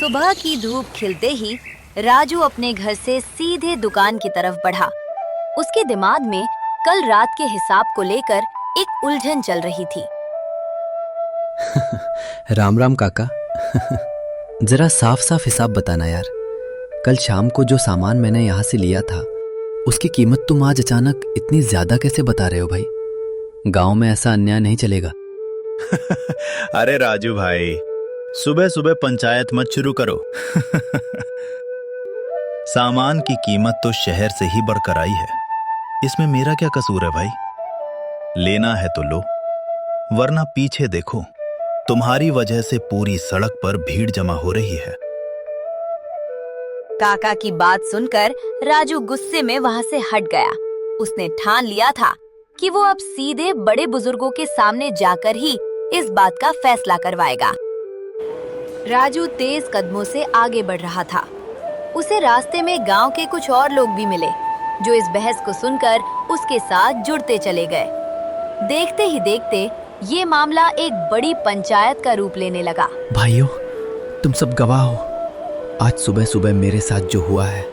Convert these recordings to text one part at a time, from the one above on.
सुबह की धूप खिलते ही राजू अपने घर से सीधे दुकान की तरफ बढ़ा। उसके दिमाग में कल रात के हिसाब को लेकर एक उलझन चल रही थी। राम राम काका। जरा साफ साफ हिसाब बताना यार। कल शाम को जो सामान मैंने यहाँ से लिया था उसकी कीमत तुम आज अचानक इतनी ज्यादा कैसे बता रहे हो भाई? गांव में ऐसा अन्याय नहीं चलेगा। अरे राजू भाई, सुबह सुबह पंचायत मत शुरू करो। सामान की कीमत तो शहर से ही बढ़कर आई है, इसमें मेरा क्या कसूर है भाई? लेना है तो लो, वरना पीछे देखो, तुम्हारी वजह से पूरी सड़क पर भीड़ जमा हो रही है। काका की बात सुनकर राजू गुस्से में वहां से हट गया। उसने ठान लिया था कि वो अब सीधे बड़े बुजुर्गों के सामने जाकर ही इस बात का फैसला करवाएगा। राजू तेज कदमों से आगे बढ़ रहा था। उसे रास्ते में गांव के कुछ और लोग भी मिले, जो इस बहस को सुनकर उसके साथ जुड़ते चले गए। देखते ही देखते ये मामला एक बड़ी पंचायत का रूप लेने लगा। भाइयों, तुम सब गवाह हो। आज सुबह सुबह मेरे साथ जो हुआ है,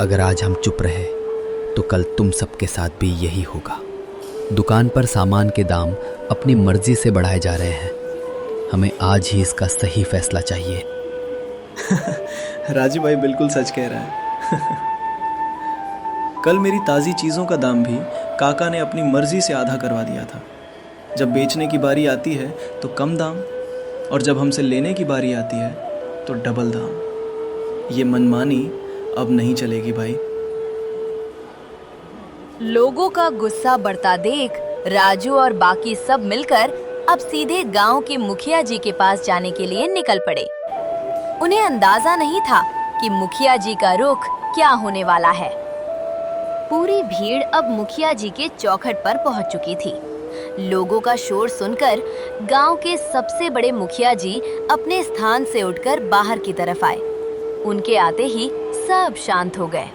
अगर आज हम चुप रहे तो कल तुम सबके साथ भी यही होगा। दुकान पर सामान के दाम अपनी मर्जी से बढ़ाए जा रहे हैं। हमें आज ही इसका सही फैसला चाहिए। राजू भाई बिल्कुल सच कह रहा है। कल मेरी ताज़ी चीज़ों का दाम भी काका ने अपनी मर्जी से आधा करवा दिया था। जब बेचने की बारी आती है तो कम दाम, और जब हमसे लेने की बारी आती है तो डबल दाम। ये मनमानी अब नहीं चलेगी भाई। लोगों का गुस्सा बढ़ता देख राजू और बाकी सब मिलकर अब सीधे गांव के मुखिया जी के पास जाने के लिए निकल पड़े। उन्हें अंदाजा नहीं था कि मुखिया जी का रुख क्या होने वाला है। पूरी भीड़ अब मुखिया जी के चौखट पर पहुंच चुकी थी। लोगों का शोर सुनकर गांव के सबसे बड़े मुखिया जी अपने स्थान से उठकर बाहर की तरफ आए। उनके आते ही सब शांत हो गए।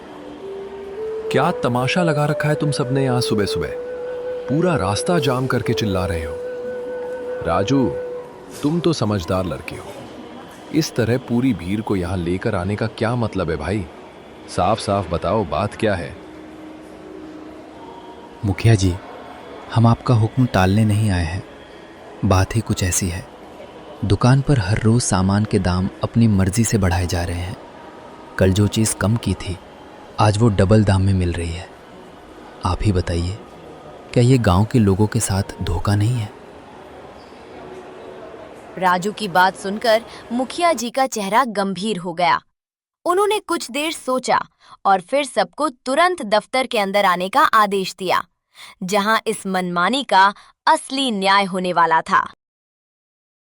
क्या तमाशा लगा रखा है तुम सबने यहाँ सुबह सुबह? पूरा रास्ता जाम करके चिल्ला रहे हो। राजू, तुम तो समझदार लड़के हो। इस तरह पूरी भीड़ को यहाँ लेकर आने का क्या मतलब है भाई? साफ साफ बताओ, बात क्या है? मुखिया जी, हम आपका हुक्म टालने नहीं आए हैं। बात ही कुछ ऐसी है। दुकान पर हर रोज सामान के दाम अपनी मर्जी से बढ़ाए जा रहे हैं। कल जो चीज़ कम की थी, आज वो डबल दाम में मिल रही है। आप ही बताइए, क्या ये गांव के लोगों के साथ धोखा नहीं है? राजू की बात सुनकर मुखिया जी का चेहरा गंभीर हो गया। उन्होंने कुछ देर सोचा और फिर सबको तुरंत दफ्तर के अंदर आने का आदेश दिया, जहां इस मनमानी का असली न्याय होने वाला था।